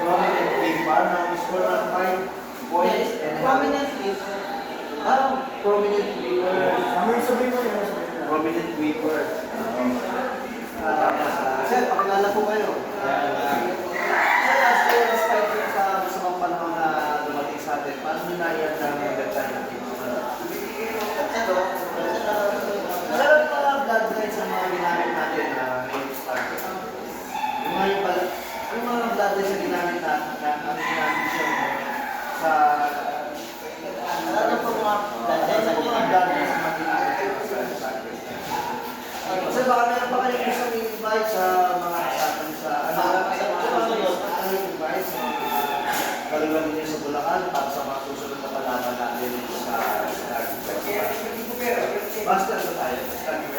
prominent paper na score ng 5 points and Prominent paper. prominent paper. Sabihin mo yun. Prominent paper. Tapos, sir, pakilala po kayo. Sir, despite sa masamang panahon na dumating sa atin, paano nyo naiyan ng website natin? Ito, sir, ang mga blood lines ang mga ginamit natin na ngayon start. Yung mga blood lines na ginamit natin, ang ginamit siya sa Ano po mga blood lines sa mga blood lines na ginamit sa start. Sir, baka meron pa kayong isang invite sa mga kasama sa invite sa mga kalugan niyo sa Bulacan para sa mga susunod na palaban natin sa start. Basta tayo.